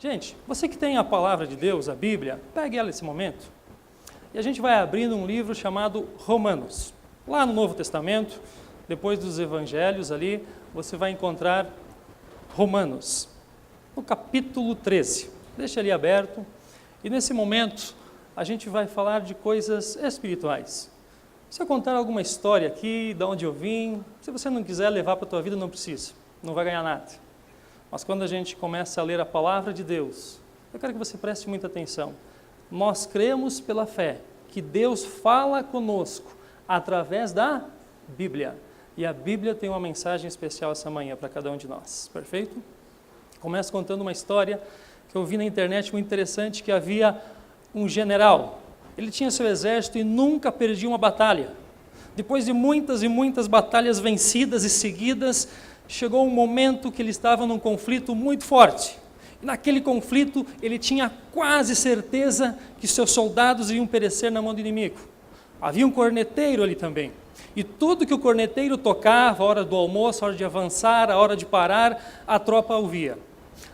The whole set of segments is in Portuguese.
Gente, você que tem a palavra de Deus, a Bíblia, pegue ela nesse momento. E a gente vai abrindo um livro chamado Romanos. Lá no Novo Testamento, depois dos Evangelhos ali, você vai encontrar Romanos, no capítulo 13. Deixa ali aberto. E nesse momento, a gente vai falar de coisas espirituais. Se eu contar alguma história aqui, de onde eu vim, se você não quiser levar para a tua vida, não precisa, não vai ganhar nada. Mas quando a gente começa a ler a palavra de Deus, eu quero que você preste muita atenção. Nós cremos pela fé que Deus fala conosco através da Bíblia. E a Bíblia tem uma mensagem especial essa manhã para cada um de nós, perfeito? Começo contando uma história que eu vi na internet muito interessante, que havia um general. Ele tinha seu exército e nunca perdia uma batalha. Depois de muitas e muitas batalhas vencidas e seguidas, chegou um momento que ele estava num conflito muito forte. E naquele conflito, ele tinha quase certeza que seus soldados iam perecer na mão do inimigo. Havia um corneteiro ali também. E tudo que o corneteiro tocava, a hora do almoço, a hora de avançar, a hora de parar, a tropa ouvia.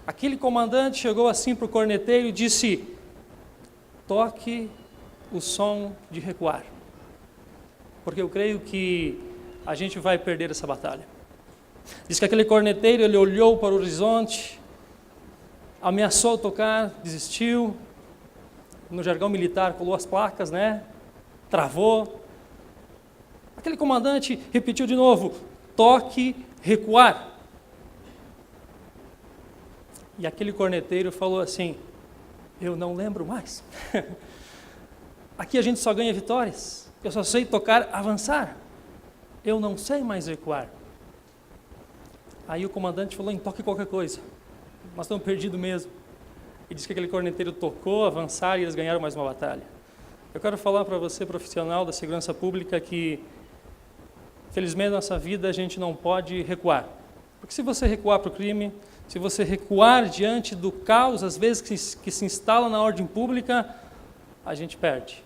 Aquele comandante chegou assim para o corneteiro e disse: toque o som de recuar, porque eu creio que a gente vai perder essa batalha. Diz que aquele corneteiro, ele olhou para o horizonte, ameaçou tocar, desistiu, no jargão militar colou as placas, travou. Aquele comandante repetiu de novo: toque recuar. E aquele corneteiro falou assim: eu não lembro mais. Aqui a gente só ganha vitórias. Eu só sei tocar avançar. Eu não sei mais recuar. Aí o comandante falou: em toque qualquer coisa. Nós estamos perdidos mesmo. E disse que aquele corneteiro tocou avançar e eles ganharam mais uma batalha. Eu quero falar para você, profissional da segurança pública, que felizmente na nossa vida a gente não pode recuar. Porque se você recuar para o crime, se você recuar diante do caos, às vezes que se instala na ordem pública, a gente perde.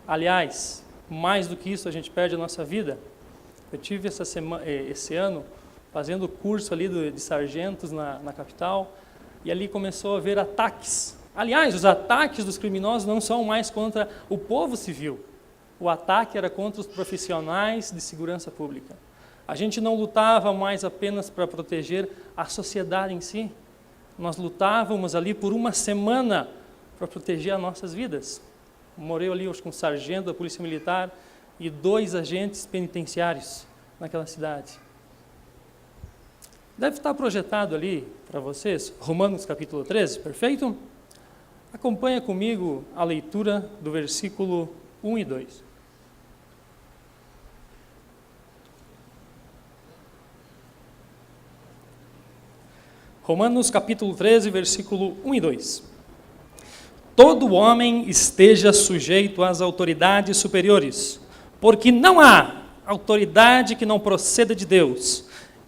Aliás, mais do que isso, a gente perde a nossa vida. Eu tive esse ano fazendo curso ali de sargentos na capital, e ali começou a haver ataques. Aliás, os ataques dos criminosos não são mais contra o povo civil. O ataque era contra os profissionais de segurança pública. A gente não lutava mais apenas para proteger a sociedade em si. Nós lutávamos ali por uma semana para proteger as nossas vidas. Morei ali com um sargento da Polícia Militar e 2 agentes penitenciários naquela cidade. Deve estar projetado ali para vocês, Romanos capítulo 13, perfeito? Acompanha comigo a leitura do versículo 1 e 2. Romanos capítulo 13, versículo 1 e 2. Todo homem esteja sujeito às autoridades superiores, porque não há autoridade que não proceda de Deus,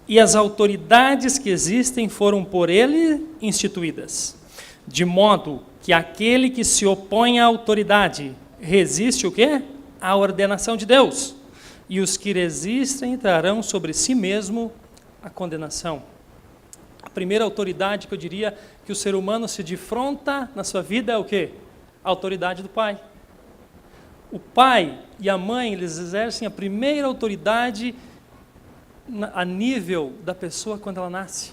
e as autoridades que existem foram por ele instituídas, de modo que aquele que se opõe à autoridade resiste o quê? À ordenação de Deus, e os que resistem trarão sobre si mesmo a condenação. A primeira autoridade que eu diria que o ser humano se defronta na sua vida é o quê? A autoridade do pai. O pai e a mãe, eles exercem a primeira autoridade a nível da pessoa quando ela nasce.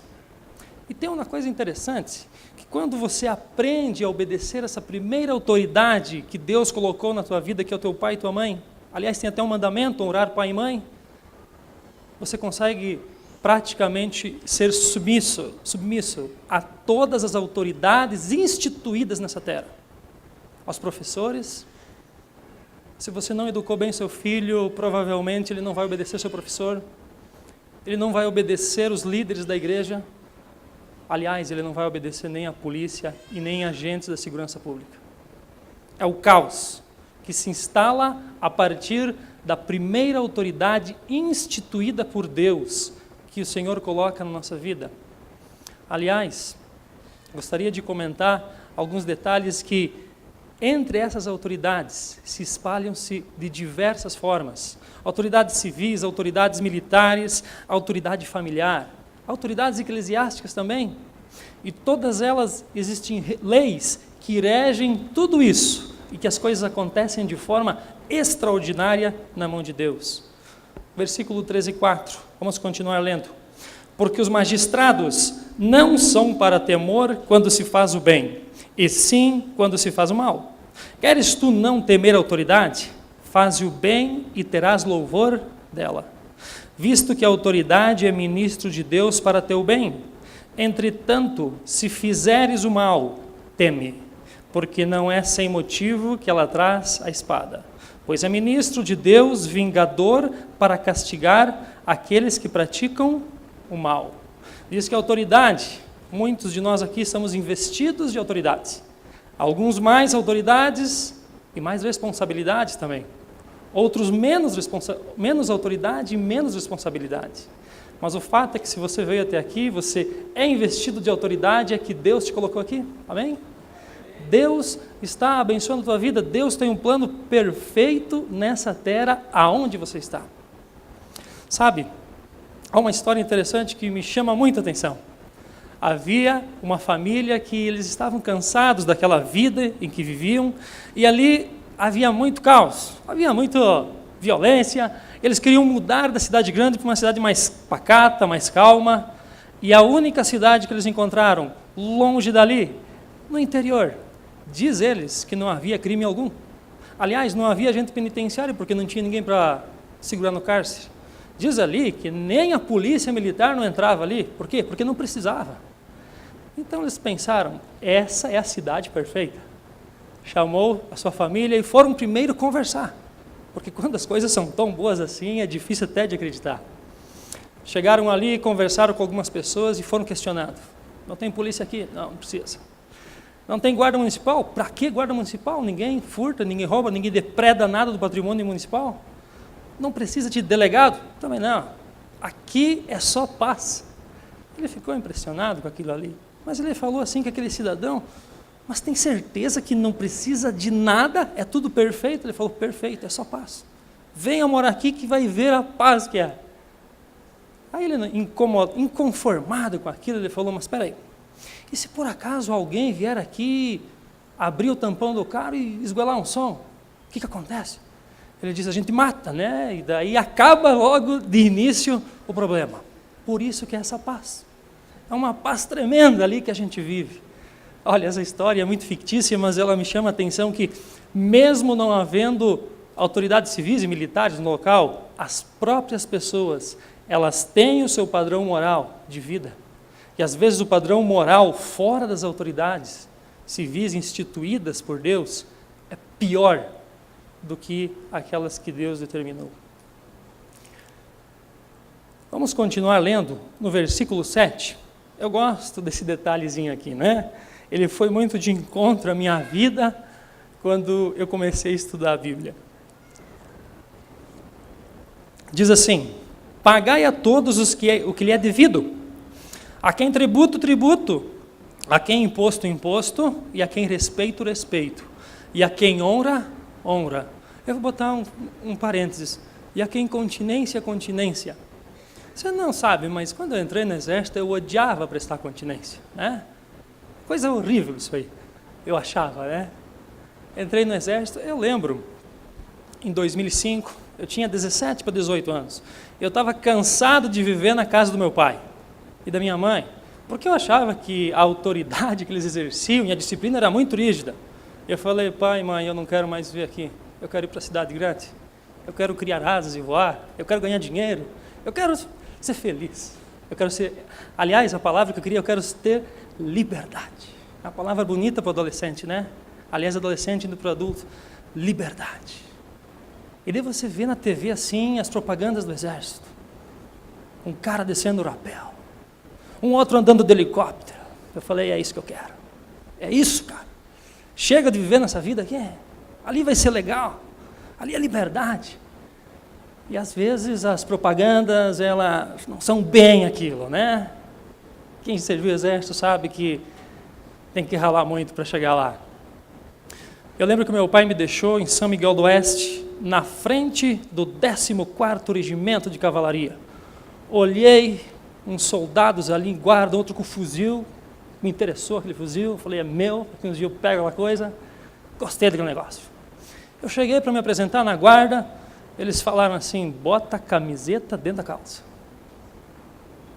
E tem uma coisa interessante, que quando você aprende a obedecer essa primeira autoridade que Deus colocou na tua vida, que é o teu pai e tua mãe, aliás, tem até um mandamento, honrar pai e mãe, você consegue praticamente ser submisso a todas as autoridades instituídas nessa terra. Aos professores. Se você não educou bem seu filho, provavelmente ele não vai obedecer seu professor. Ele não vai obedecer os líderes da igreja. Aliás, ele não vai obedecer nem a polícia e nem agentes da segurança pública. É o caos que se instala a partir da primeira autoridade instituída por Deus, que o Senhor coloca na nossa vida. Aliás, gostaria de comentar alguns detalhes que, entre essas autoridades, se espalham-se de diversas formas. Autoridades civis, autoridades militares, autoridade familiar, autoridades eclesiásticas também. E todas elas existem leis que regem tudo isso e que as coisas acontecem de forma extraordinária na mão de Deus. Versículo 13 e 4, vamos continuar lendo. Porque os magistrados não são para temor quando se faz o bem, e sim quando se faz o mal. Queres tu não temer a autoridade? Faze o bem e terás louvor dela, visto que a autoridade é ministro de Deus para teu bem. Entretanto, se fizeres o mal, teme, porque não é sem motivo que ela traz a espada, pois é ministro de Deus, vingador para castigar aqueles que praticam o mal. Diz que a autoridade, muitos de nós aqui estamos investidos de autoridades, alguns mais autoridades e mais responsabilidades também, outros menos autoridade e menos responsabilidade. Mas o fato é que se você veio até aqui, você é investido de autoridade, é que Deus te colocou aqui, amém? Deus está abençoando a tua vida, Deus tem um plano perfeito nessa terra aonde você está. Sabe, há uma história interessante que me chama muita atenção. Havia uma família que eles estavam cansados daquela vida em que viviam, e ali havia muito caos, havia muita violência. Eles queriam mudar da cidade grande para uma cidade mais pacata, mais calma, e a única cidade que eles encontraram, longe dali, no interior, diz eles que não havia crime algum. Aliás, não havia agente penitenciário, porque não tinha ninguém para segurar no cárcere. Diz ali que nem a polícia militar não entrava ali. Por quê? Porque não precisava. Então eles pensaram, essa é a cidade perfeita. Chamou a sua família e foram primeiro conversar, porque quando as coisas são tão boas assim, é difícil até de acreditar. Chegaram ali, conversaram com algumas pessoas e foram questionados. Não tem polícia aqui? Não, não precisa. Não tem guarda municipal? Para que guarda municipal? Ninguém furta, ninguém rouba, ninguém depreda nada do patrimônio municipal. Não precisa de delegado? Também não. Aqui é só paz. Ele ficou impressionado com aquilo ali. Mas ele falou assim com aquele cidadão, mas tem certeza que não precisa de nada? É tudo perfeito? Ele falou, perfeito, é só paz. Venha morar aqui que vai ver a paz que é. Aí ele, inconformado com aquilo, ele falou, mas espera aí, e se por acaso alguém vier aqui, abrir o tampão do carro e esgoelar um som, o que acontece? Ele diz, a gente mata, né? E daí acaba logo de início o problema. Por isso que é essa paz. É uma paz tremenda ali que a gente vive. Olha, essa história é muito fictícia, mas ela me chama a atenção que, mesmo não havendo autoridades civis e militares no local, as próprias pessoas, elas têm o seu padrão moral de vida. E às vezes o padrão moral fora das autoridades civis instituídas por Deus é pior do que aquelas que Deus determinou. Vamos continuar lendo no versículo 7. Eu gosto desse detalhezinho aqui, né? Ele foi muito de encontro à minha vida quando eu comecei a estudar a Bíblia. Diz assim, pagai a todos o que lhe é devido, a quem tributo, tributo, a quem imposto, imposto, e a quem respeito, respeito, e a quem honra, honra. Eu vou botar um parênteses, e a quem continência, continência. Você não sabe, mas quando eu entrei no exército, eu odiava prestar continência, né? Coisa horrível isso aí, eu achava, né? Entrei no exército, eu lembro, em 2005, eu tinha 17 para 18 anos, eu estava cansado de viver na casa do meu pai e da minha mãe, porque eu achava que a autoridade que eles exerciam e a disciplina era muito rígida. Eu falei, pai, mãe, eu não quero mais viver aqui, eu quero ir para a cidade grande, eu quero criar asas e voar, eu quero ganhar dinheiro, eu quero ser feliz, eu quero ser, aliás, a palavra que eu queria, eu quero ter liberdade. A palavra bonita para o adolescente, né? Aliás, adolescente indo para o adulto, liberdade. E daí você vê na TV assim, as propagandas do exército, um cara descendo o rapel, um outro andando de helicóptero. Eu falei, é isso que eu quero, é isso, cara. Chega de viver nessa vida aqui, ali vai ser legal, ali é liberdade. E às vezes as propagandas, elas não são bem aquilo, né? Quem serviu o exército sabe que tem que ralar muito para chegar lá. Eu lembro que meu pai me deixou em São Miguel do Oeste, na frente do 14º Regimento de Cavalaria. Olhei uns soldados ali em guarda, outro com fuzil, me interessou aquele fuzil, eu falei, é meu, daqui uns dias eu pego aquela coisa, gostei daquele negócio. Eu cheguei para me apresentar na guarda, eles falaram assim, bota a camiseta dentro da calça.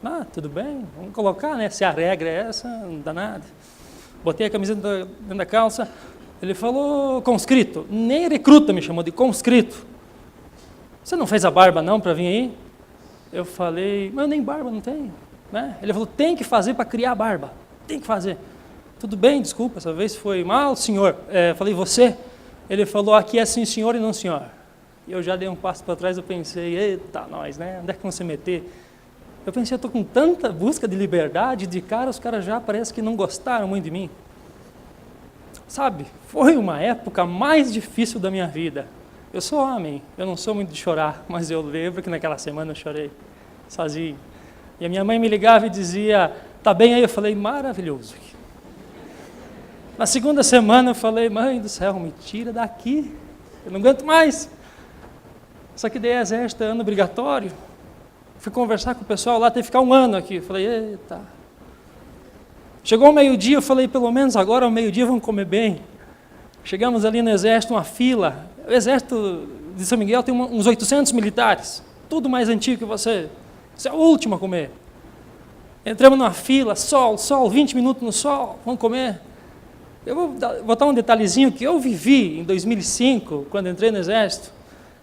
Ah, tudo bem, vamos colocar, né? Se a regra é essa, não dá nada. Botei a camiseta dentro da calça, ele falou, conscrito, nem recruta me chamou de conscrito. Você não fez a barba não para vir aí? Eu falei, mas eu nem barba não tenho. Né? Ele falou, tem que fazer para criar barba, tem que fazer. Tudo bem, desculpa, essa vez foi mal, senhor. Falei, você? Ele falou, aqui é sim senhor e não senhor. E eu já dei um passo para trás, eu pensei, eita, nós, né? Onde é que vão se meter? Eu pensei, eu estou com tanta busca de liberdade, de cara, os caras já parece que não gostaram muito de mim. Sabe, foi uma época mais difícil da minha vida. Eu sou homem, eu não sou muito de chorar, mas eu lembro que naquela semana eu chorei sozinho. E a minha mãe me ligava e dizia, tá bem aí? Eu falei, maravilhoso. Na segunda semana eu falei, mãe do céu, me tira daqui, eu não aguento mais. Só que daí exército é ano obrigatório. Fui conversar com o pessoal lá, teve que ficar um ano aqui. Eu falei, eita. Chegou o meio-dia, eu falei, pelo menos agora ao meio-dia vamos comer bem. Chegamos ali no exército, uma fila. O exército de São Miguel tem uns 800 militares, tudo mais antigo que você. Você é o último a comer. Entramos numa fila, sol, 20 minutos no sol, vamos comer. Eu vou botar um detalhezinho que eu vivi em 2005, quando entrei no exército.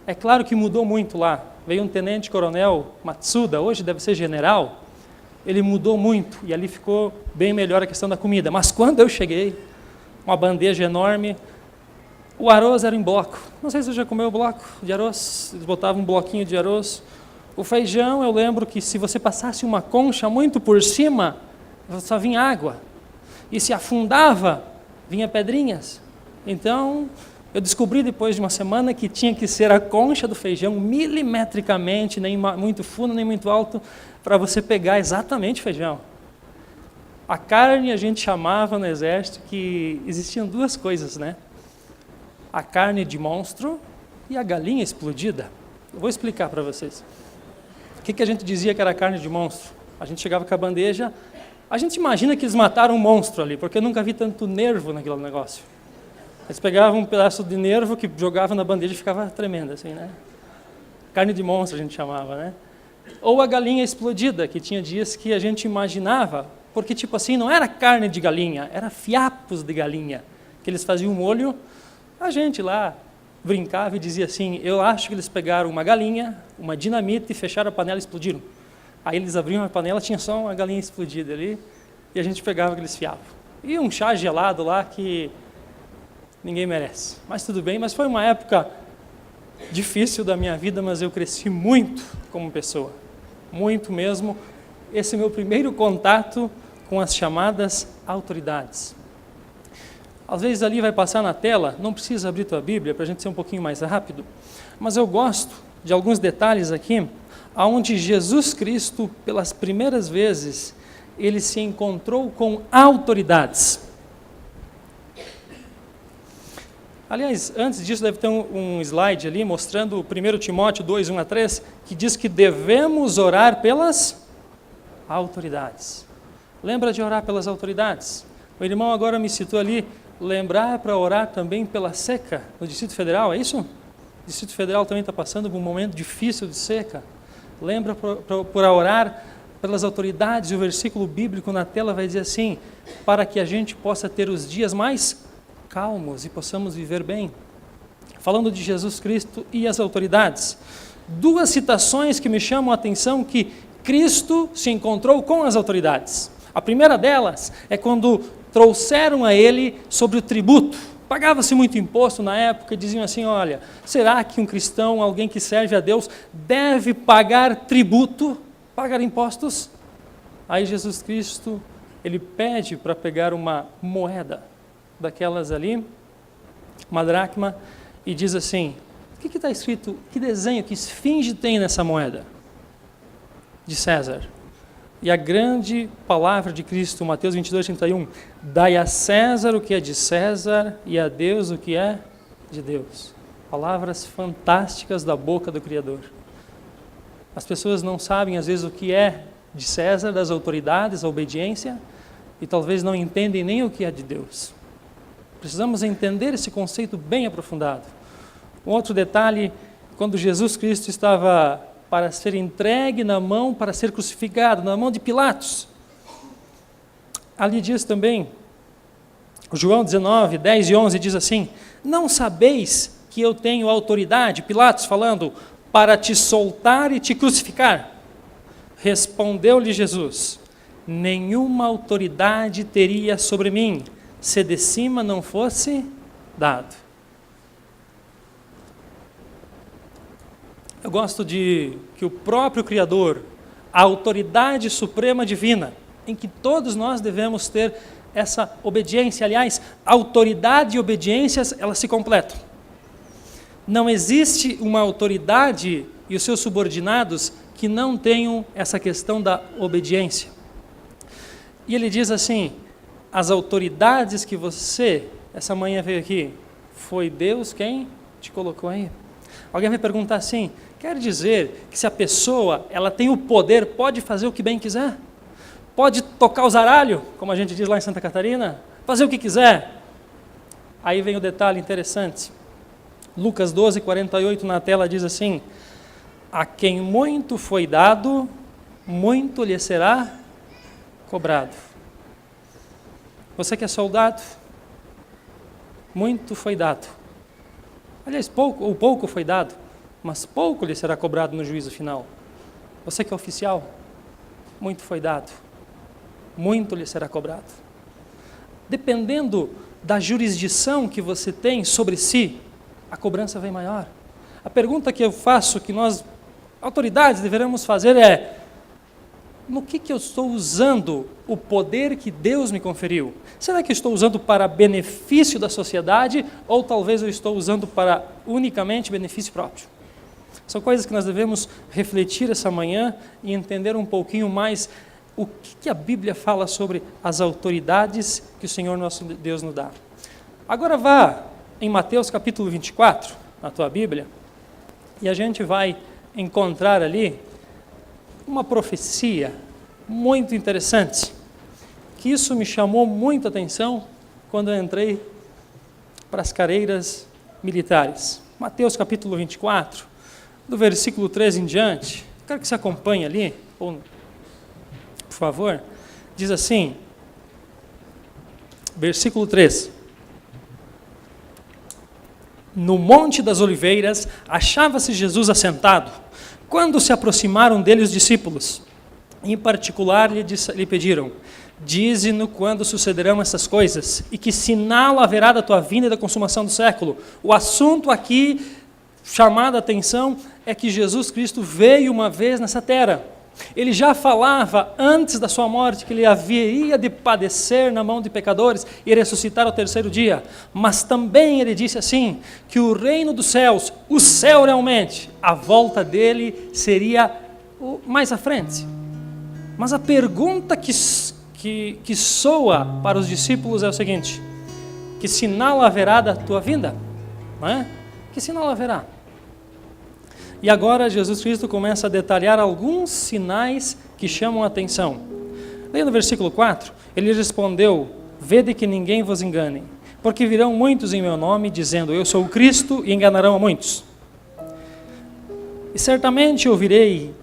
É claro que mudou muito lá. Veio um tenente-coronel Matsuda, hoje deve ser general. Ele mudou muito e ali ficou bem melhor a questão da comida. Mas quando eu cheguei, uma bandeja enorme, o arroz era em bloco. Não sei se você já comeu bloco de arroz. Eles botavam um bloquinho de arroz. O feijão, eu lembro que se você passasse uma concha muito por cima, só vinha água. E se afundava, vinha pedrinhas. Então, eu descobri depois de uma semana que tinha que ser a concha do feijão milimetricamente, nem muito fundo, nem muito alto, para você pegar exatamente o feijão. A carne a gente chamava no exército que existiam duas coisas, né? A carne de monstro e a galinha explodida. Eu vou explicar para vocês. O que a gente dizia que era carne de monstro? A gente chegava com a bandeja, a gente imagina que eles mataram um monstro ali, porque eu nunca vi tanto nervo naquele negócio. Eles pegavam um pedaço de nervo que jogavam na bandeja e ficava tremendo assim, né? Carne de monstro a gente chamava, né? Ou a galinha explodida, que tinha dias que a gente imaginava, porque tipo assim, não era carne de galinha, era fiapos de galinha, que eles faziam um molho, a gente lá brincava e dizia assim, eu acho que eles pegaram uma galinha, uma dinamite, fecharam a panela e explodiram. Aí eles abriam a panela, tinha só uma galinha explodida ali, e a gente pegava aqueles fiapos. E um chá gelado lá que ninguém merece. Mas tudo bem, mas foi uma época difícil da minha vida, mas eu cresci muito como pessoa. Muito mesmo. Esse é meu primeiro contato com as chamadas autoridades. Às vezes ali vai passar na tela, não precisa abrir tua Bíblia para a gente ser um pouquinho mais rápido, mas eu gosto de alguns detalhes aqui, onde Jesus Cristo, pelas primeiras vezes, ele se encontrou com autoridades. Aliás, antes disso deve ter um slide ali mostrando 1 Timóteo 2, 1 a 3, que diz que devemos orar pelas autoridades. Lembra de orar pelas autoridades? O irmão agora me citou ali, lembrar para orar também pela seca no Distrito Federal, é isso? O Distrito Federal também está passando por um momento difícil de seca. Lembra para orar pelas autoridades, e o versículo bíblico na tela vai dizer assim, para que a gente possa ter os dias mais calmos e possamos viver bem. Falando de Jesus Cristo e as autoridades. Duas citações que me chamam a atenção que Cristo se encontrou com as autoridades. A primeira delas é quando trouxeram a ele sobre o tributo. Pagava-se muito imposto na época e diziam assim, olha, será que um cristão, alguém que serve a Deus, deve pagar tributo, pagar impostos? Aí Jesus Cristo, ele pede para pegar uma moeda daquelas ali, uma dracma, e diz assim, o que está escrito, que desenho, que esfinge tem nessa moeda? De César. E a grande palavra de Cristo, Mateus 22, 31, dai a César o que é de César e a Deus o que é de Deus. Palavras fantásticas da boca do Criador. As pessoas não sabem às vezes o que é de César, das autoridades, a obediência, e talvez não entendem nem o que é de Deus. Precisamos entender esse conceito bem aprofundado. Um outro detalhe, quando Jesus Cristo estava para ser entregue na mão, para ser crucificado, na mão de Pilatos, ali diz também, João 19, 10 e 11 diz assim: não sabeis que eu tenho autoridade, Pilatos falando, para te soltar e te crucificar? Respondeu-lhe Jesus: nenhuma autoridade teria sobre mim, se de cima não fosse dado. Eu gosto de que o próprio Criador, a autoridade suprema divina, em que todos nós devemos ter essa obediência. Aliás, autoridade e obediência, elas se completam. Não existe uma autoridade e os seus subordinados que não tenham essa questão da obediência. E ele diz assim: as autoridades que você, essa manhã veio aqui, foi Deus quem te colocou aí. Alguém vai perguntar assim: quer dizer que se a pessoa ela tem o poder, pode fazer o que bem quiser? Pode tocar o zaralho, como a gente diz lá em Santa Catarina? Fazer o que quiser? Aí vem o detalhe interessante. Lucas 12, 48 na tela diz assim: a quem muito foi dado, muito lhe será cobrado. Você que é soldado, muito foi dado. Aliás, pouco foi dado, mas pouco lhe será cobrado no juízo final. Você que é oficial, muito foi dado, muito lhe será cobrado. Dependendo da jurisdição que você tem sobre si, a cobrança vem maior. A pergunta que eu faço, que nós, autoridades, deveremos fazer é: no que eu estou usando o poder que Deus me conferiu? Será que eu estou usando para benefício da sociedade ou talvez eu estou usando para unicamente benefício próprio? São coisas que nós devemos refletir essa manhã e entender um pouquinho mais o que a Bíblia fala sobre as autoridades que o Senhor nosso Deus nos dá. Agora vá em Mateus capítulo 24, na tua Bíblia, e a gente vai encontrar ali uma profecia muito interessante, que isso me chamou muita atenção quando eu entrei para as carreiras militares. Mateus capítulo 24, do versículo 13 em diante, quero que você acompanhe ali, por favor, diz assim, versículo 13: no Monte das Oliveiras achava-se Jesus assentado, quando se aproximaram dele os discípulos. Em particular lhe pediram: dize-nos quando sucederão essas coisas, e que sinal haverá da tua vinda e da consumação do século. O assunto aqui, chamado a atenção, é que Jesus Cristo veio uma vez nessa terra. Ele já falava antes da sua morte que ele haveria de padecer na mão de pecadores e ressuscitar ao terceiro dia. Mas também ele disse assim, que o reino dos céus, o céu realmente, a volta dele seria mais à frente. Mas a pergunta que soa para os discípulos é o seguinte: que sinal haverá da tua vinda? Não é? Que sinal haverá? E agora Jesus Cristo começa a detalhar alguns sinais que chamam a atenção. Leia no versículo 4, ele respondeu: vede que ninguém vos engane, porque virão muitos em meu nome, dizendo, eu sou o Cristo, e enganarão a muitos. E certamente ouvirei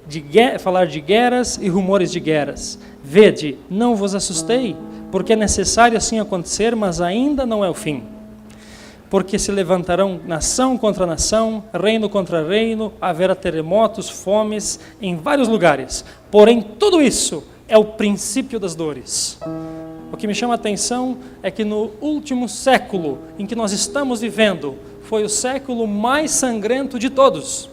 falar de guerras e rumores de guerras. Vede, não vos assustei, porque é necessário assim acontecer, mas ainda não é o fim. Porque se levantarão nação contra nação, reino contra reino, haverá terremotos, fomes em vários lugares. Porém, tudo isso é o princípio das dores. O que me chama a atenção é que no último século em que nós estamos vivendo, foi o século mais sangrento de todos.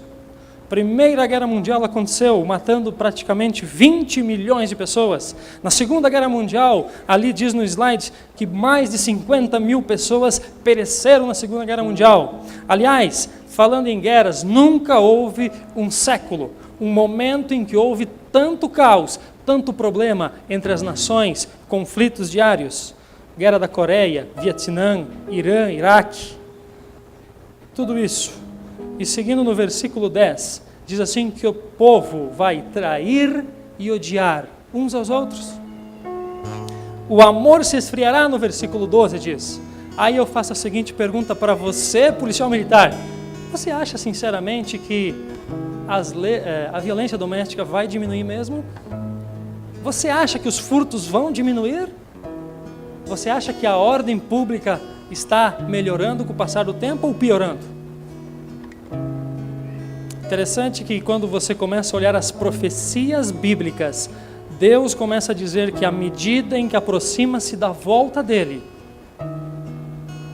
Primeira Guerra Mundial aconteceu, matando praticamente 20 milhões de pessoas. Na Segunda Guerra Mundial, ali diz no slide que mais de 50 mil pessoas pereceram na Segunda Guerra Mundial. Aliás, falando em guerras, nunca houve um século, um momento em que houve tanto caos, tanto problema entre as nações, conflitos diários. Guerra da Coreia, Vietnã, Irã, Iraque. Tudo isso. E seguindo no versículo 10, diz assim que o povo vai trair e odiar uns aos outros. O amor se esfriará, no versículo 12 diz. Aí eu faço a seguinte pergunta para você, policial militar. Você acha sinceramente que a violência doméstica vai diminuir mesmo? Você acha que os furtos vão diminuir? Você acha que a ordem pública está melhorando com o passar do tempo ou piorando? Interessante que quando você começa a olhar as profecias bíblicas, Deus começa a dizer que à medida em que aproxima-se da volta dele,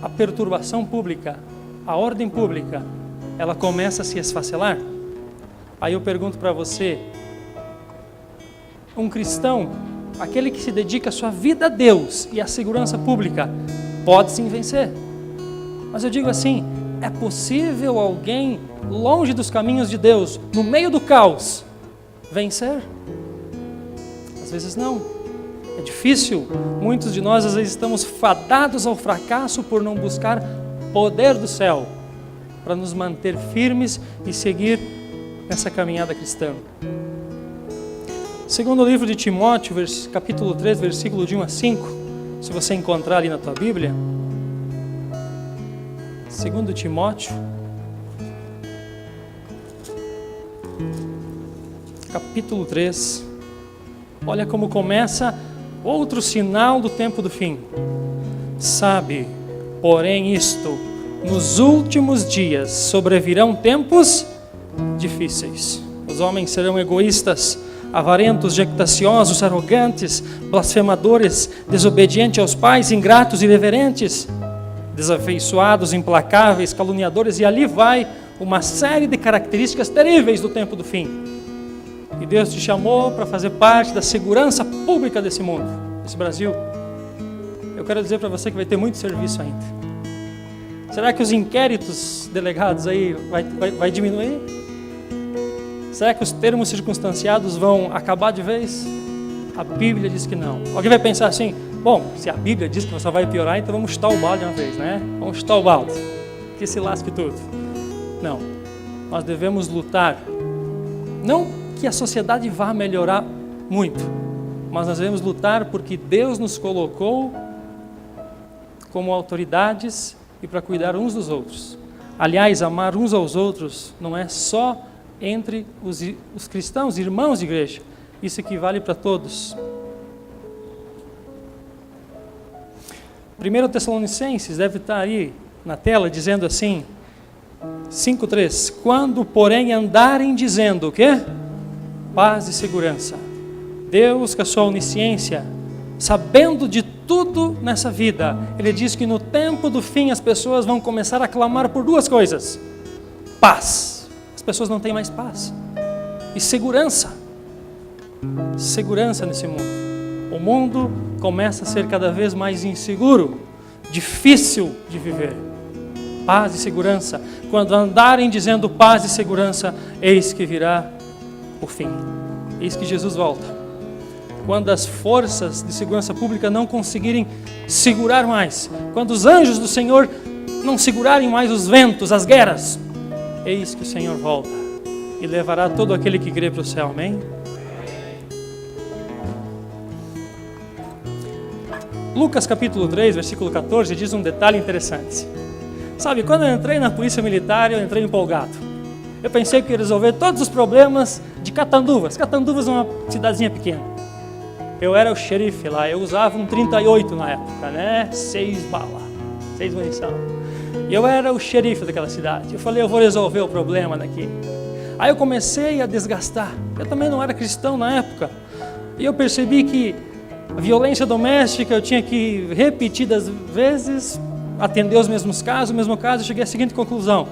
a perturbação pública, a ordem pública, ela começa a se esfacelar. Aí eu pergunto para você, um cristão, aquele que se dedica a sua vida a Deus e à segurança pública, pode sim vencer. Mas eu digo assim, é possível alguém longe dos caminhos de Deus, no meio do caos, vencer? Às vezes não. É difícil. Muitos de nós às vezes estamos fadados ao fracasso por não buscar poder do céu para nos manter firmes e seguir nessa caminhada cristã. Segundo o livro de Timóteo, capítulo 3, versículo de 1 a 5, se você encontrar ali na tua Bíblia, segundo Timóteo, capítulo 3, olha como começa outro sinal do tempo do fim. Sabe, porém isto, nos últimos dias sobrevirão tempos difíceis. Os homens serão egoístas, avarentos, jactanciosos, arrogantes, blasfemadores, desobedientes aos pais, ingratos e irreverentes, desafeiçoados, implacáveis, caluniadores, e ali vai uma série de características terríveis do tempo do fim. E Deus te chamou para fazer parte da segurança pública desse mundo, desse Brasil. Eu quero dizer para você que vai ter muito serviço ainda. Será que os inquéritos delegados aí vai diminuir? Será que os termos circunstanciados vão acabar de vez? A Bíblia diz que não. Alguém vai pensar assim, bom, se a Bíblia diz que só vai piorar, então vamos chutar o balde de uma vez, né? Vamos chutar o balde, que se lasque tudo. Não, nós devemos lutar. Não que a sociedade vá melhorar muito, mas nós devemos lutar porque Deus nos colocou como autoridades e para cuidar uns dos outros. Aliás, amar uns aos outros não é só entre os cristãos, irmãos de igreja. Isso equivale para todos. 1 Tessalonicenses deve estar aí na tela dizendo assim, 5:3, quando porém andarem dizendo o quê? Paz e segurança. Deus, com a sua onisciência, sabendo de tudo nessa vida, Ele diz que no tempo do fim as pessoas vão começar a clamar por duas coisas: paz. As pessoas não têm mais paz. E segurança. Segurança nesse mundo. O mundo começa a ser cada vez mais inseguro, difícil de viver. Paz e segurança. Quando andarem dizendo paz e segurança, eis que virá o fim. Eis que Jesus volta. Quando as forças de segurança pública não conseguirem segurar mais, quando os anjos do Senhor não segurarem mais os ventos, as guerras, eis que o Senhor volta e levará todo aquele que crê para o céu, amém? Lucas capítulo 3, versículo 14, diz um detalhe interessante. Sabe, quando eu entrei na polícia militar, eu entrei empolgado. Eu pensei que ia resolver todos os problemas de Catanduvas. Catanduvas é uma cidadezinha pequena. Eu era o xerife lá, eu usava um 38 na época, né? 6 balas, 6 munição. E eu era o xerife daquela cidade. Eu falei, eu vou resolver o problema daqui. Aí eu comecei a desgastar. Eu também não era cristão na época. E eu percebi que a violência doméstica eu tinha que repetidas vezes atender os mesmos casos, o mesmo caso, eu cheguei à seguinte conclusão: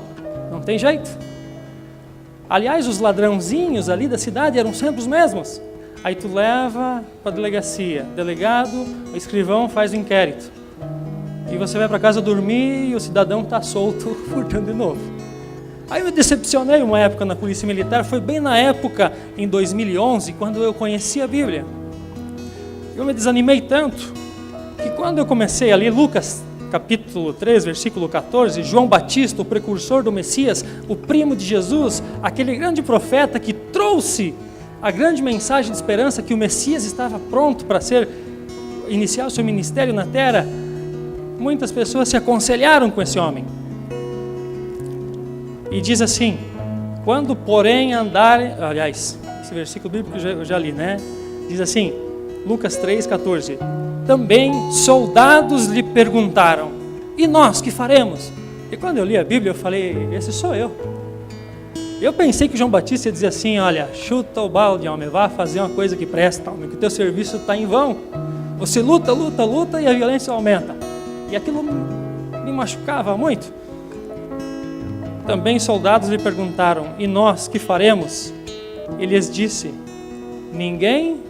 não tem jeito. Aliás, os ladrãozinhos ali da cidade eram sempre os mesmos. Aí tu leva para a delegacia, delegado, o escrivão faz o inquérito. E você vai para casa dormir e o cidadão está solto, furtando de novo. Aí eu me decepcionei uma época na polícia militar, foi bem na época, em 2011, quando eu conheci a Bíblia. Eu me desanimei tanto, que quando eu comecei a ler Lucas capítulo 3, versículo 14, João Batista, o precursor do Messias, o primo de Jesus, aquele grande profeta que trouxe a grande mensagem de esperança que o Messias estava pronto para ser iniciar o seu ministério na terra, muitas pessoas se aconselharam com esse homem. E diz assim: quando porém andarem... Aliás, esse versículo bíblico eu já li, né? Diz assim, Lucas 3,14: também soldados lhe perguntaram: e nós que faremos? E quando eu li a Bíblia, eu falei: esse sou eu. Eu pensei que João Batista ia dizer assim: olha, chuta o balde, homem, vá fazer uma coisa que presta, homem, que o teu serviço está em vão. Você luta e a violência aumenta. E aquilo me machucava muito. Também soldados lhe perguntaram: e nós que faremos? Ele lhes disse: ninguém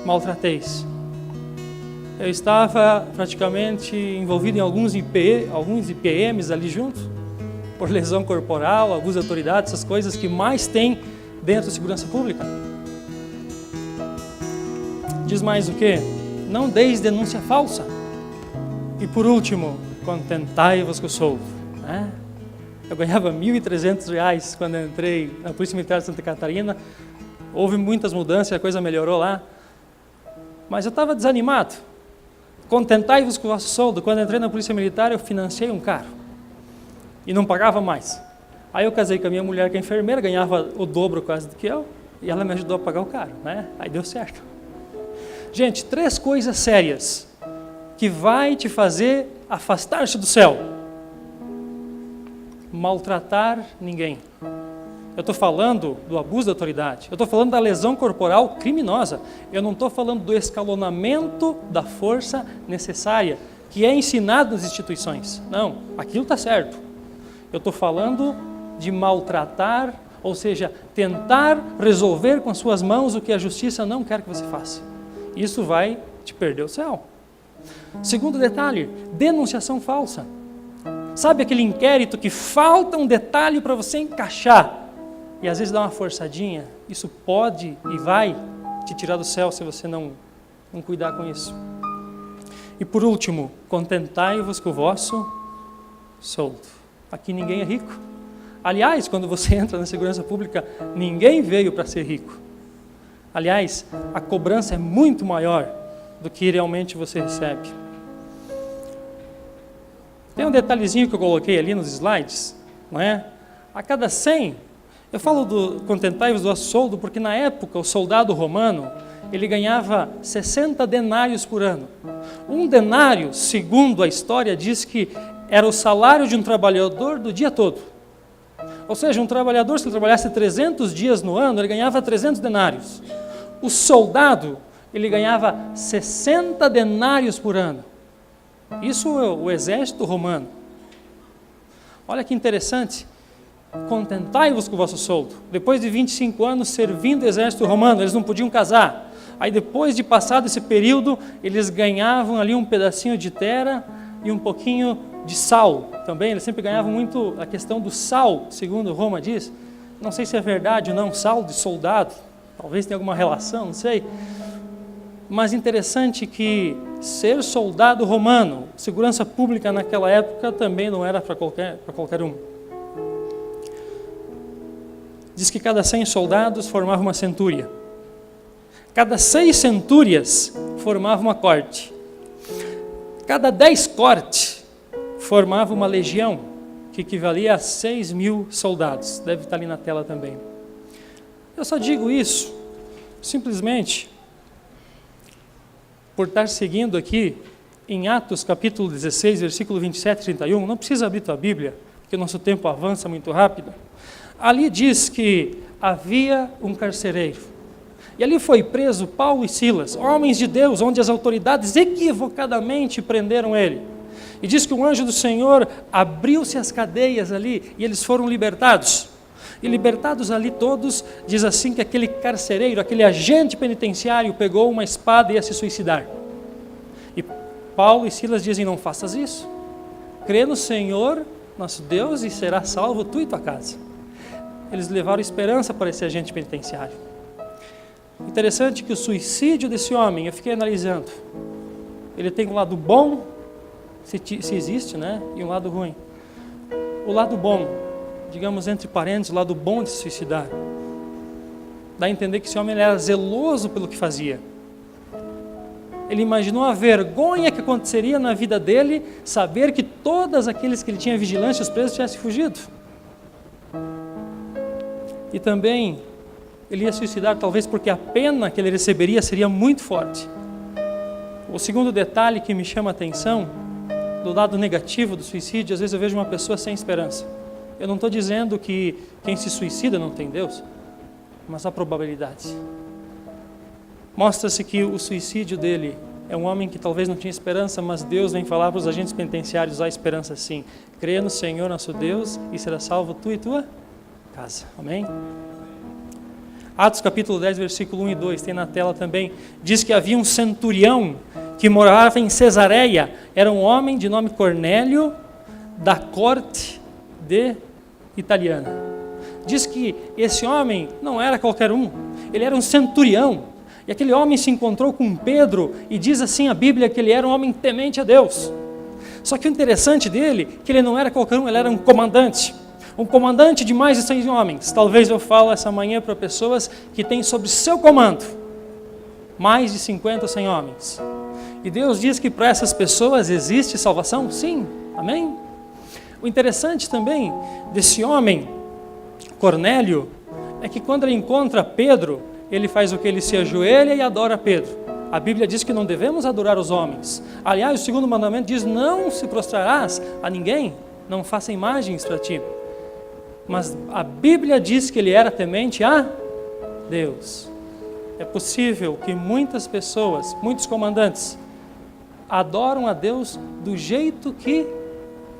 maltrateis. Eu estava praticamente envolvido em alguns IPMs ali junto, por lesão corporal, abuso de autoridade, essas coisas que mais tem dentro da segurança pública. Diz mais o quê? Não deis denúncia falsa. E por último, contentai-vos com o soldo. Eu ganhava R$1.300 quando eu entrei na Polícia Militar de Santa Catarina. Houve muitas mudanças, a coisa melhorou lá. Mas eu estava desanimado. Contentai-vos com o vosso soldo. Quando eu entrei na Polícia Militar, eu financiei um carro. E não pagava mais. Aí eu casei com a minha mulher, que é enfermeira, ganhava o dobro quase do que eu. E ela me ajudou a pagar o carro, né? Aí deu certo. Gente, 3 coisas sérias que vai te fazer afastar-se do céu. Maltratar ninguém. Eu estou falando do abuso da autoridade. Eu estou falando da lesão corporal criminosa. Eu não estou falando do escalonamento da força necessária, que é ensinado nas instituições. Não, aquilo está certo. Eu estou falando de maltratar, ou seja, tentar resolver com as suas mãos o que a justiça não quer que você faça. Isso vai te perder o céu. Segundo detalhe, denunciação falsa. Sabe aquele inquérito que falta um detalhe para você encaixar e às vezes dá uma forçadinha? Isso pode e vai te tirar do céu se você não cuidar com isso. E por último, contentai-vos com o vosso soldo. Aqui ninguém é rico. Aliás, quando você entra na segurança pública, ninguém veio para ser rico. Aliás, a cobrança é muito maior do que realmente você recebe. Tem um detalhezinho que eu coloquei ali nos slides, não é? A cada 100, eu falo do contentai-vos do vosso soldo, porque na época o soldado romano, ele ganhava 60 denários por ano. Um denário, segundo a história, diz que era o salário de um trabalhador do dia todo. Ou seja, um trabalhador, se ele trabalhasse 300 dias no ano, ele ganhava 300 denários. O soldado, ele ganhava 60 denários por ano. Isso é o exército romano. Olha que interessante. Contentai-vos com o vosso soldo. Depois de 25 anos servindo o exército romano, eles não podiam casar. Aí depois de passado esse período, eles ganhavam ali um pedacinho de terra e um pouquinho de sal também. Eles sempre ganhavam muito a questão do sal, segundo Roma diz. Não sei se é verdade ou não, sal de soldado. Talvez tenha alguma relação, não sei. Mas interessante que ser soldado romano, segurança pública naquela época também não era para qualquer um. Diz que cada 100 soldados formava uma centúria. Cada 6 centúrias formava uma corte. Cada 10 cortes formava uma legião, que equivalia a 6.000 soldados. Deve estar ali na tela também. Eu só digo isso simplesmente por estar seguindo aqui em Atos capítulo 16, versículo 27 e 31. Não precisa abrir tua Bíblia, porque o nosso tempo avança muito rápido. Ali diz que havia um carcereiro. E ali foi preso Paulo e Silas, homens de Deus, onde as autoridades equivocadamente prenderam ele. E diz que um anjo do Senhor abriu-se as cadeias ali e eles foram libertados. E libertados ali todos, diz assim que aquele carcereiro, aquele agente penitenciário pegou uma espada e ia se suicidar. E Paulo e Silas dizem: não faças isso. Crê no Senhor, nosso Deus, e será salvo tu e tua casa. Eles levaram esperança para esse agente penitenciário. Interessante que o suicídio desse homem, eu fiquei analisando, ele tem um lado bom, se existe, né? E um lado ruim. O lado bom, digamos entre parênteses, o lado bom de se suicidar, dá a entender que esse homem era zeloso pelo que fazia. Ele imaginou a vergonha que aconteceria na vida dele, saber que todos aqueles que ele tinha vigilância, os presos, tivessem fugido. E também, ele ia suicidar talvez porque a pena que ele receberia seria muito forte. O segundo detalhe que me chama a atenção, do lado negativo do suicídio, às vezes eu vejo uma pessoa sem esperança. Eu não estou dizendo que quem se suicida não tem Deus, mas há probabilidade. Mostra-se que o suicídio dele é um homem que talvez não tinha esperança, mas Deus vem falar para os agentes penitenciários: há esperança sim. Crê no Senhor nosso Deus e será salvo tu e tua casa. Amém? Atos capítulo 10, versículo 1 e 2, tem na tela também. Diz que havia um centurião que morava em Cesareia. Era um homem de nome Cornélio, da corte italiana. Diz que esse homem não era qualquer um, ele era um centurião. E aquele homem se encontrou com Pedro e diz assim a Bíblia que ele era um homem temente a Deus. Só que o interessante dele é que ele não era qualquer um, ele era um comandante de mais de 100 homens. Talvez eu fale essa manhã para pessoas que têm sob seu comando mais de 50, 100 homens. E Deus diz que para essas pessoas existe salvação? Sim, amém? O interessante também desse homem, Cornélio, é que quando ele encontra Pedro, ele faz o que? Ele se ajoelha e adora Pedro. A Bíblia diz que não devemos adorar os homens. Aliás, o segundo mandamento diz: não se prostrarás a ninguém, não faça imagens para ti. Mas a Bíblia diz que ele era temente a Deus. É possível que muitas pessoas, muitos comandantes, adoram a Deus do jeito que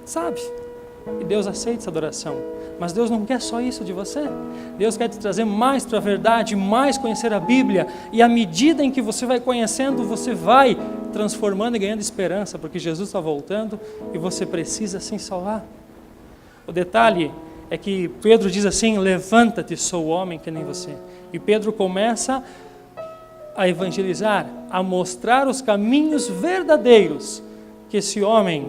sabe. E Deus aceita essa adoração. Mas Deus não quer só isso de você. Deus quer te trazer mais para a verdade, mais conhecer a Bíblia. E à medida em que você vai conhecendo, você vai transformando e ganhando esperança, porque Jesus está voltando e você precisa se salvar. O detalhe é que Pedro diz assim: levanta-te, sou homem que nem você. E Pedro começa a evangelizar, a mostrar os caminhos verdadeiros que esse homem,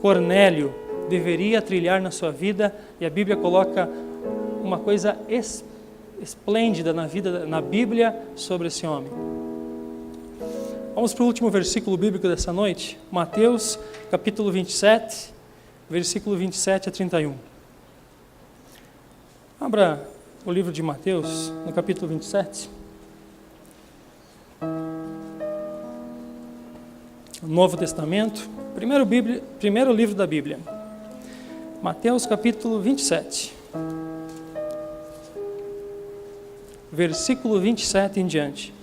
Cornélio, deveria trilhar na sua vida. E a Bíblia coloca uma coisa esplêndida na Bíblia sobre esse homem. Vamos para o último versículo bíblico dessa noite, Mateus capítulo 27, versículo 27 a 31. Abra o livro de Mateus, no capítulo 27. O Novo Testamento, primeiro livro da Bíblia. Mateus capítulo 27, versículo 27 em diante.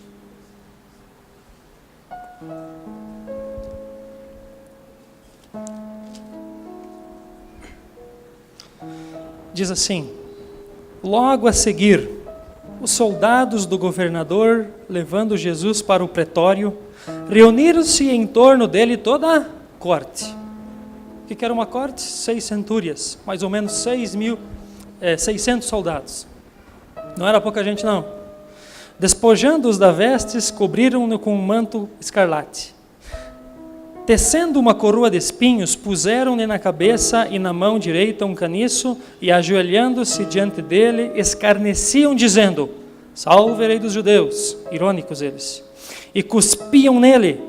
Diz assim: logo a seguir, os soldados do governador, levando Jesus para o pretório, reuniram-se em torno dele toda a corte. O que era uma corte? 6 centúrias, mais ou menos 600 soldados. Não era pouca gente, não. Despojando-os da vestes, cobriram-no com um manto escarlate. Tecendo uma coroa de espinhos, puseram-lhe na cabeça e na mão direita um caniço, e ajoelhando-se diante dele, escarneciam, dizendo: salve, rei dos judeus. Irônicos eles. E cuspiam nele.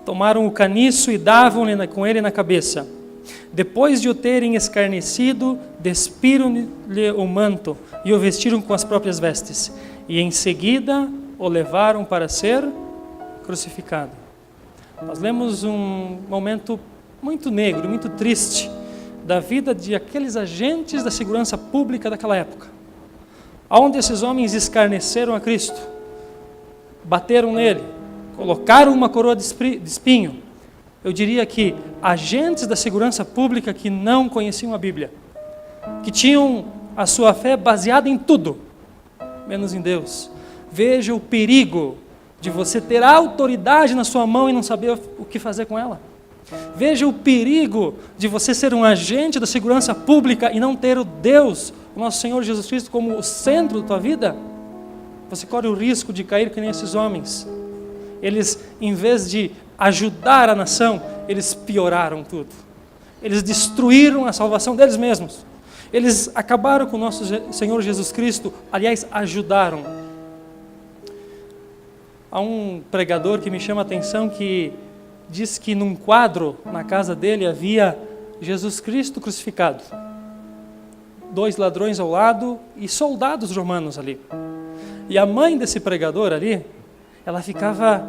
Tomaram o caniço e davam-lhe com ele na cabeça. Depois de o terem escarnecido, despiram-lhe o manto e o vestiram com as próprias vestes. E em seguida o levaram para ser crucificado. Nós lemos um momento muito negro, muito triste, da vida de aqueles agentes da segurança pública daquela época, onde esses homens escarneceram a Cristo, bateram nele, colocaram uma coroa de espinho. Eu diria que agentes da segurança pública que não conheciam a Bíblia, que tinham a sua fé baseada em tudo, menos em Deus. Veja o perigo de você ter a autoridade na sua mão e não saber o que fazer com ela. Veja o perigo de você ser um agente da segurança pública e não ter o Deus, o nosso Senhor Jesus Cristo, como o centro da tua vida. Você corre o risco de cair que nem esses homens. Eles, em vez de ajudar a nação, eles pioraram tudo. Eles destruíram a salvação deles mesmos. Eles acabaram com o nosso Senhor Jesus Cristo, aliás, ajudaram. Há um pregador que me chama a atenção que diz que num quadro na casa dele havia Jesus Cristo crucificado. 2 ladrões ao lado e soldados romanos ali. E a mãe desse pregador ali, ela ficava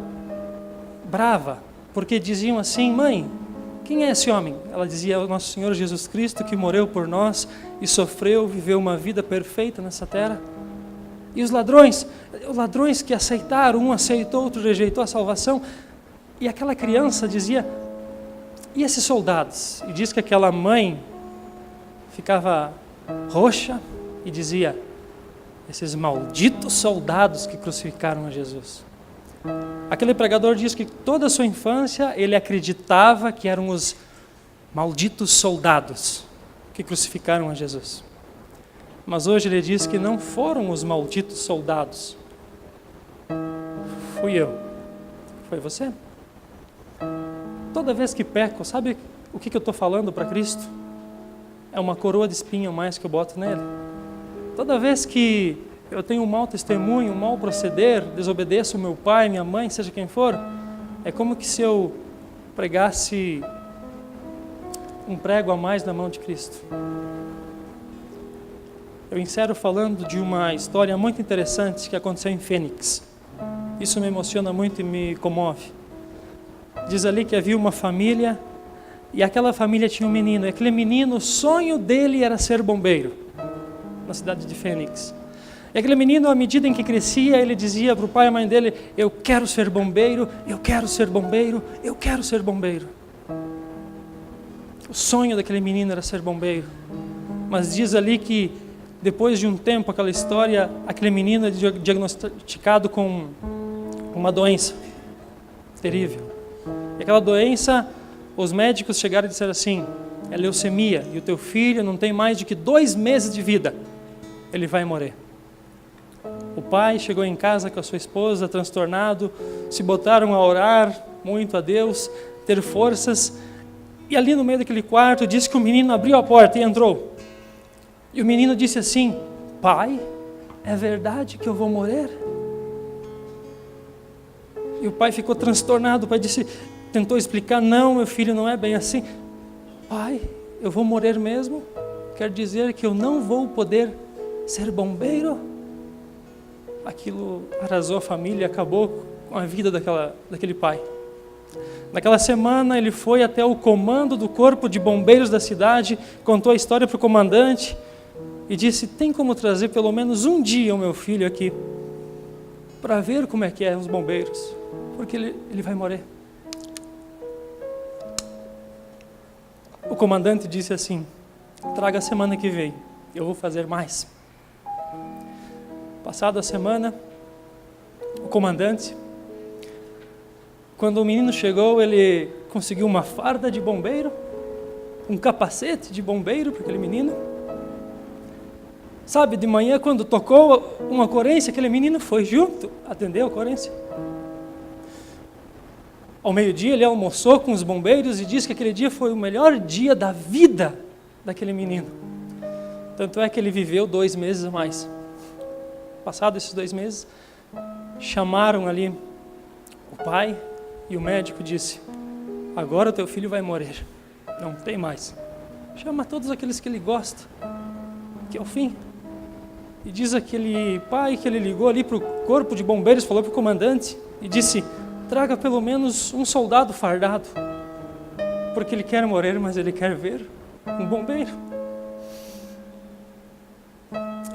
brava, porque diziam assim: mãe, quem é esse homem? Ela dizia: o nosso Senhor Jesus Cristo, que morreu por nós e sofreu, viveu uma vida perfeita nessa terra. E os ladrões que aceitaram, um aceitou, outro rejeitou a salvação. E aquela criança dizia: e esses soldados? E diz que aquela mãe ficava roxa e dizia: esses malditos soldados que crucificaram a Jesus. Aquele pregador diz que toda a sua infância ele acreditava que eram os malditos soldados que crucificaram a Jesus. Mas hoje ele diz que não foram os malditos soldados. Fui eu. Foi você. Toda vez que peco, sabe o que eu estou falando para Cristo? É uma coroa de espinho a mais que eu boto nele. Toda vez que eu tenho um mau testemunho, um mau proceder, desobedeço meu pai, minha mãe, seja quem for, é como que se eu pregasse um prego a mais na mão de Cristo. Eu encerro falando de uma história muito interessante que aconteceu em Fênix. Isso me emociona muito e me comove. Diz ali que havia uma família e aquela família tinha um menino. E aquele menino, o sonho dele era ser bombeiro na cidade de Fênix. E aquele menino, à medida em que crescia, ele dizia para o pai e a mãe dele: eu quero ser bombeiro, eu quero ser bombeiro, eu quero ser bombeiro. O sonho daquele menino era ser bombeiro. Mas diz ali que depois de um tempo, aquela história, aquele menino é diagnosticado com uma doença terrível. E aquela doença, os médicos chegaram e disseram assim: é leucemia, e o teu filho não tem mais do que 2 meses de vida, ele vai morrer. O pai chegou em casa com a sua esposa, transtornado, se botaram a orar muito a Deus, ter forças, e ali no meio daquele quarto, disse que o menino abriu a porta e entrou. E o menino disse assim: pai, é verdade que eu vou morrer? E o pai ficou transtornado. O pai tentou explicar: não, meu filho, não é bem assim. Pai, eu vou morrer mesmo? Quer dizer que eu não vou poder ser bombeiro? Aquilo arrasou a família, acabou com a vida daquele pai. Naquela semana ele foi até o comando do corpo de bombeiros da cidade, contou a história para o comandante e disse: tem como trazer pelo menos um dia o meu filho aqui para ver como é que é os bombeiros, porque ele vai morrer. O comandante disse assim: traga a semana que vem, eu vou fazer mais. Passada a semana, o comandante, quando o menino chegou, ele conseguiu uma farda de bombeiro, um capacete de bombeiro para aquele menino. Sabe, de manhã, quando tocou uma ocorrência, aquele menino foi junto, atendeu a ocorrência. Ao meio-dia, ele almoçou com os bombeiros e disse que aquele dia foi o melhor dia da vida daquele menino. Tanto é que ele viveu 2 meses a mais. Passados esses 2 meses, chamaram ali o pai e o médico disse: agora o teu filho vai morrer, não tem mais. Chama todos aqueles que ele gosta, que é o fim. E diz aquele pai que ele ligou ali para o corpo de bombeiros, falou para o comandante e disse: traga pelo menos um soldado fardado, porque ele quer morrer, mas ele quer ver um bombeiro.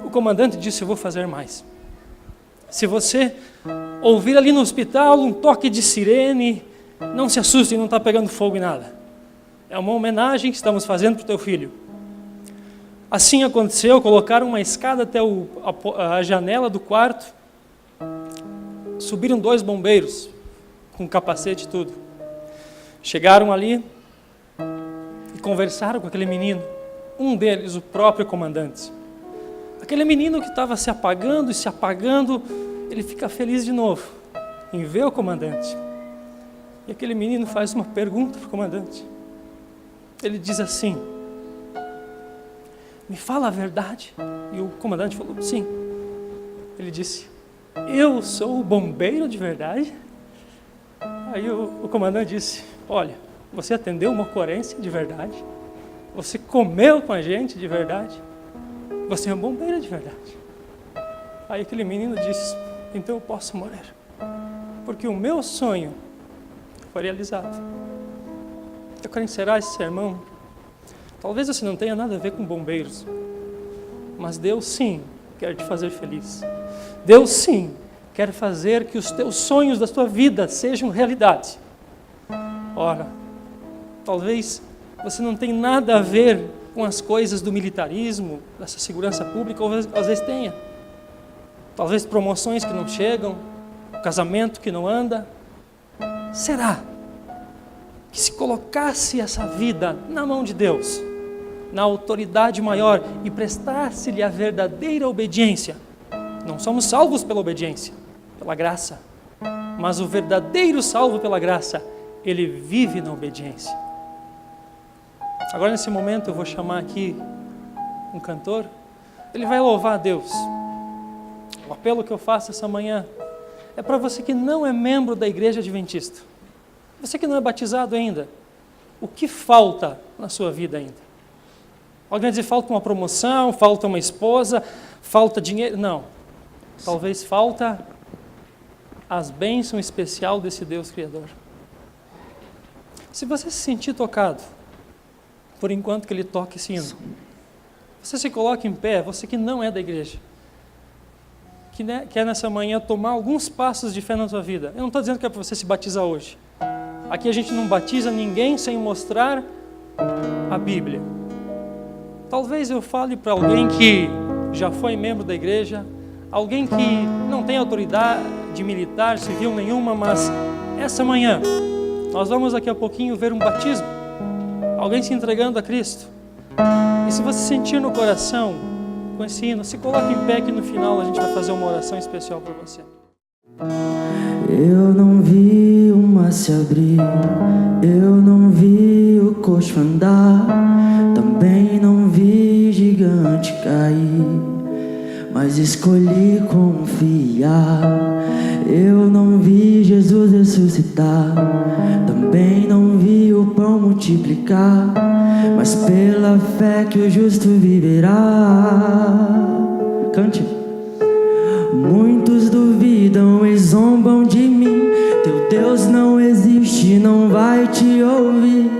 O comandante disse: eu vou fazer mais. Se você ouvir ali no hospital um toque de sirene, não se assuste, não está pegando fogo em nada. É uma homenagem que estamos fazendo para o teu filho. Assim aconteceu, colocaram uma escada até a janela do quarto, subiram 2 bombeiros, com capacete e tudo. Chegaram ali e conversaram com aquele menino, um deles, o próprio comandante. Aquele menino que estava se apagando e se apagando, ele fica feliz de novo em ver o comandante. E aquele menino faz uma pergunta para o comandante. Ele diz assim: me fala a verdade. E o comandante falou: sim. Ele disse: eu sou o bombeiro de verdade? Aí o comandante disse, olha, você atendeu uma ocorrência de verdade? Você comeu com a gente de verdade? Você é um bombeiro de verdade. Aí aquele menino disse, então eu posso morrer, porque o meu sonho foi realizado. Eu quero encerrar esse sermão. Talvez você não tenha nada a ver com bombeiros, mas Deus sim quer te fazer feliz. Deus sim quer fazer que os teus sonhos da tua vida sejam realidade. Ora, talvez você não tenha nada a ver com as coisas do militarismo, dessa segurança pública, ou às vezes tenha. Talvez promoções que não chegam, casamento que não anda. Será que se colocasse essa vida na mão de Deus, na autoridade maior, e prestasse-lhe a verdadeira obediência? Não somos salvos pela obediência, pela graça, mas o verdadeiro salvo pela graça, ele vive na obediência. Agora nesse momento eu vou chamar aqui um cantor, ele vai louvar a Deus. O apelo que eu faço essa manhã é para você que não é membro da igreja adventista, você que não é batizado ainda. O que falta na sua vida ainda? Alguém vai dizer, falta uma promoção, falta uma esposa, falta dinheiro? Não, talvez falta as bênçãos especial desse Deus Criador. Se você se sentir tocado, por enquanto que ele toque esse hino, você se coloque em pé, você que não é da igreja, que quer nessa manhã tomar alguns passos de fé na sua vida. Eu não estou dizendo que é para você se batizar hoje. Aqui a gente não batiza ninguém sem mostrar a Bíblia. Talvez eu fale para alguém que já foi membro da igreja, alguém que não tem autoridade militar, civil nenhuma, mas essa manhã nós vamos daqui a pouquinho ver um batismo, alguém se entregando a Cristo. E se você sentir no coração com esse hino, se coloque em pé que no final a gente vai fazer uma oração especial para você. Eu não vi o mar se abrir, eu não vi o coxo andar, também não vi gigante cair, mas escolhi confiar. Eu não vi Jesus ressuscitar, também não vi o pão multiplicar, mas pela fé que o justo viverá. Cante. Muitos duvidam e zombam de mim, teu Deus não existe, não vai te ouvir,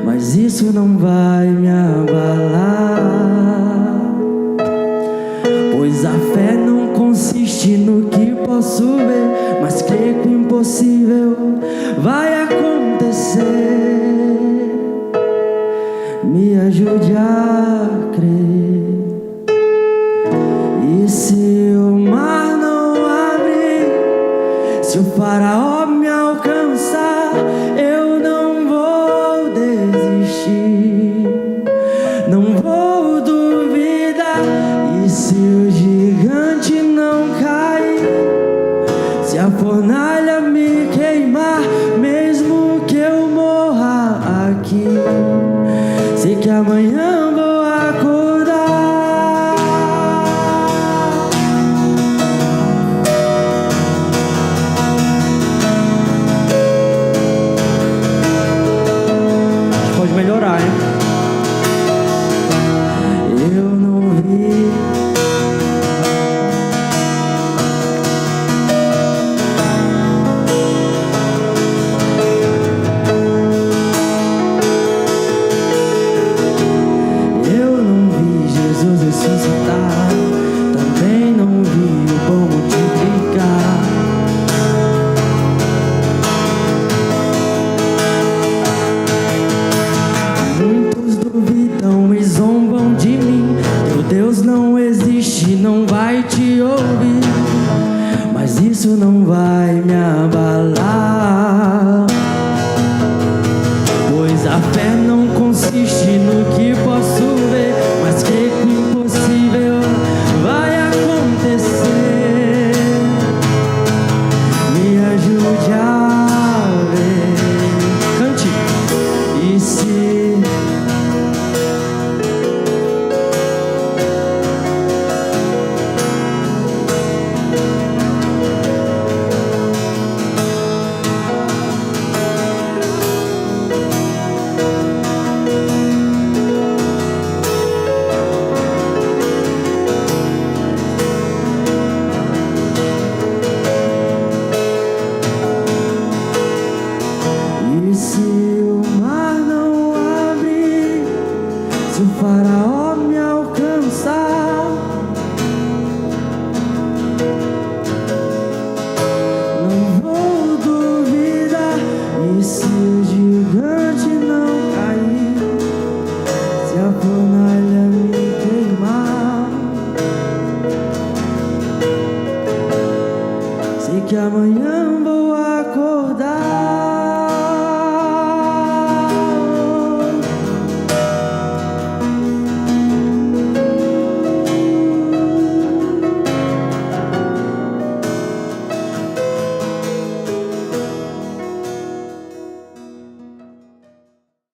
mas isso não vai me abalar, pois a fé não consiste no que posso ver, mas creio que o impossível vai acontecer. Me ajude a crer. E se o mar não abrir, se o faraó me alcançar, eu não vou desistir, não vou duvidar. E se o gigante não cair, se a fornalha me queimar, mesmo que eu morra aqui, sei que amanhã vou acordar. Pode melhorar, hein? Eu não vi. Eu não vi Jesus ressuscitar, também não vi o pão multiplicar. Muitos duvidam e zombam de mim, teu Deus não existe, não vai te ouvir, mas isso não vai me abalar, pois a fé não consiste no que posso ver, mas creio que o impossível vai acontecer. Me ajude a ver. Cante. E se não vou